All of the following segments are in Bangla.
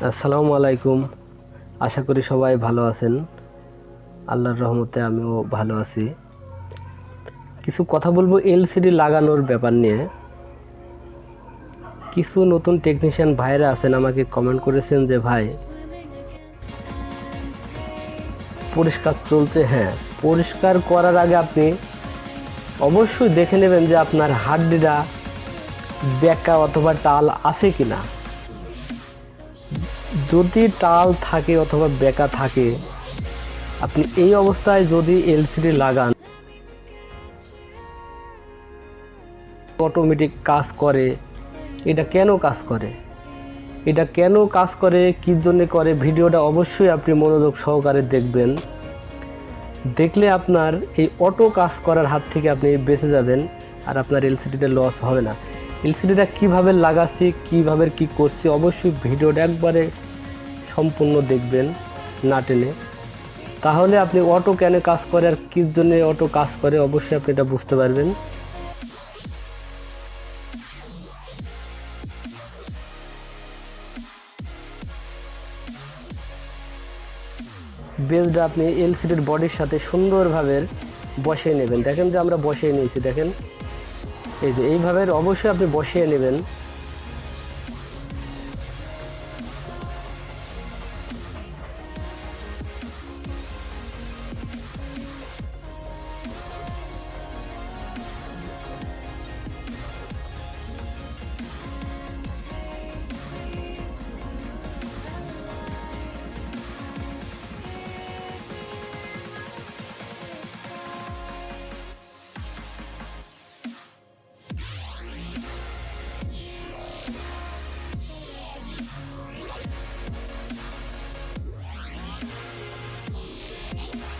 আসসালামু আলাইকুম। আশা করি সবাই ভালো আছেন। আল্লাহর রহমতে আমিও ভালো আছি। কিছু কথা বলবো এলসিডি লাগানোর ব্যাপার নিয়ে। কিছু নতুন টেকনিশিয়ান ভাইরা আছেন, আমাকে কমেন্ট করেছেন যে ভাই পরিষ্কার চলছে। হ্যাঁ, পরিষ্কার করার আগে আপনি অবশ্যই দেখে নেবেন যে আপনার হাড্ডিটা বেঁকা অথবা টাল আছে কিনা। যদি টাল থাকে অথবা বেঁকা থাকে, আপনি এই অবস্থায় যদি এলসিডি লাগান, অটোমেটিক কাজ করে। এটা কেন কাজ করে, কী জন্য করে, ভিডিওটা অবশ্যই আপনি মনোযোগ সহকারে দেখবেন। দেখলে আপনার এই অটো কাজ করার হাত থেকে আপনি বেঁচে যাবেন, আর আপনার এলসিডিটা লস হবে না। এলসিডিটা কীভাবে লাগাচ্ছি, কীভাবে কি করছি, অবশ্যই ভিডিওটা একবারে সম্পূর্ণ দেখবেন না টেনে। তাহলে আপনি অটো কেন কাজ করে আর কী জন্য অটো কাজ করে অবশ্যই আপনি এটা বুঝতে পারবেন। বেসটা আপনি এলসিডির বডির সাথে সুন্দরভাবে বসিয়ে নেবেন। দেখেন যে আমরা বসিয়ে নিয়েছি, দেখেন এই যে এইভাবে অবশ্যই আপনি বসিয়ে নেবেন।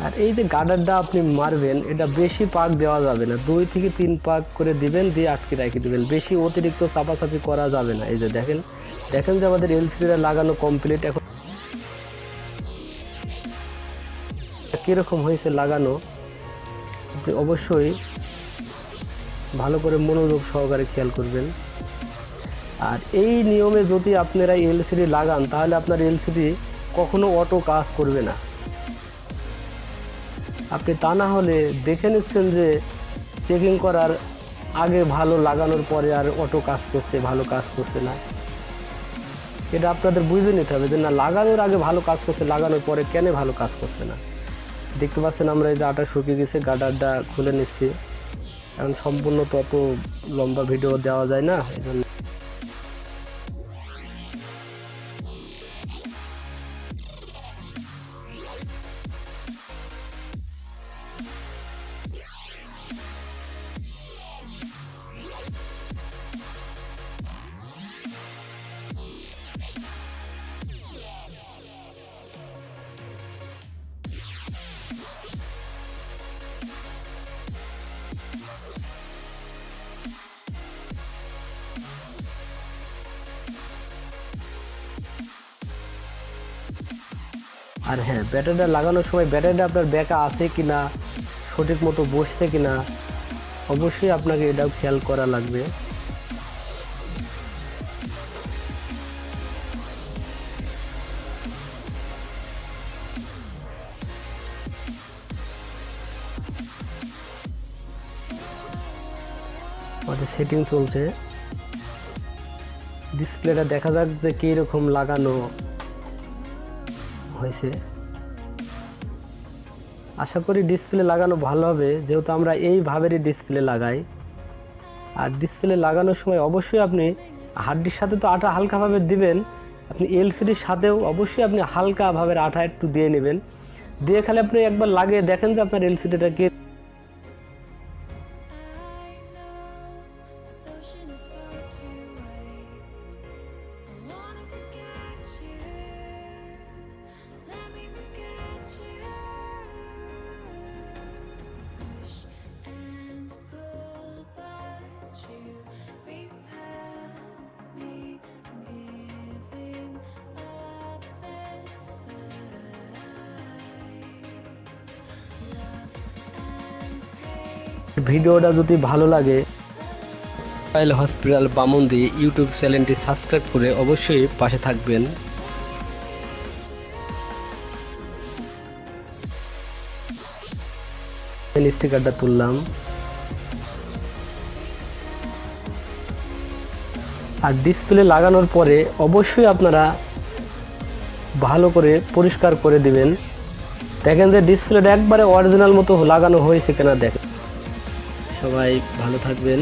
আর এই যে গার্ডারটা আপনি মারবেন, এটা বেশি পাক দেওয়া যাবে না, 2 থেকে 3 পাক করে দিবেন, দিয়ে আটকে রেখে দিবেন। বেশি অতিরিক্ত চাপাচাপি করা যাবে না। এই যে দেখেন যে আমাদের এলসিডিটা লাগানো কমপ্লিট। এখন কীরকম হয়েছে লাগানো আপনি অবশ্যই ভালো করে মনোযোগ সহকারে খেয়াল করবেন। আর এই নিয়মে যদি আপনারা এলসিডি লাগান, তাহলে আপনার এলসিডি কখনো অটো কাজ করবে না। আপনি তা না হলে দেখে নিচ্ছেন যে চেকিং করার আগে ভালো, লাগানোর পরে আর অটো কাজ করছে, ভালো কাজ করছে না। এটা আপনাদের বুঝে নিতে হবে যে না, লাগানোর আগে ভালো কাজ করছে, লাগানোর পরে কেন ভালো কাজ করছে না। দেখতে পাচ্ছেন আমরা এই যে আটা শুকিয়ে গেছে, গার্ডারটা খুলে নিচ্ছি। এখন সম্পূর্ণ তত লম্বা ভিডিও দেওয়া যায় না, এই জন্য আর হ্যাঁ, ব্যাটারিটা লাগানোর সময় ব্যাটারিটা আপনার বেঁকা আছে কিনা, সঠিক মতো বসছে কিনা, অবশ্যই আপনাকে এটাও খেয়াল করা লাগবে। আমাদের সেটিং চলছে, ডিসপ্লেটা দেখা যাক যে কীরকম লাগানো হয়েছে। আশা করি ডিসপ্লে লাগানো ভালো হবে, যেহেতু আমরা এইভাবেরই ডিসপ্লে লাগাই। আর ডিসপ্লে লাগানোর সময় অবশ্যই আপনি হাড্ডির সাথে তো আটা হালকাভাবে দিবেন, আপনি এলসিডির সাথেও অবশ্যই আপনি হালকাভাবে আটা একটু দিয়ে নেবেন। দিয়ে খালি আপনি একবার লাগিয়ে দেখেন যে আপনার এলসিডিটাকে ভিডিওটা যদি ভালো লাগে, হসপিটাল বামুন্দি ইউটিউব চ্যানেলটি সাবস্ক্রাইব করে অবশ্যই পাশে থাকবেন। স্টিকারটা তুললাম। আর ডিসপ্লে লাগানোর পরে অবশ্যই আপনারা ভালো করে পরিষ্কার করে দিবেন। দেখেন যে ডিসপ্লেটা একবারে অরিজিনাল মতো লাগানো হয়েছে কিনা দেখেন। সবাই ভালো থাকবেন।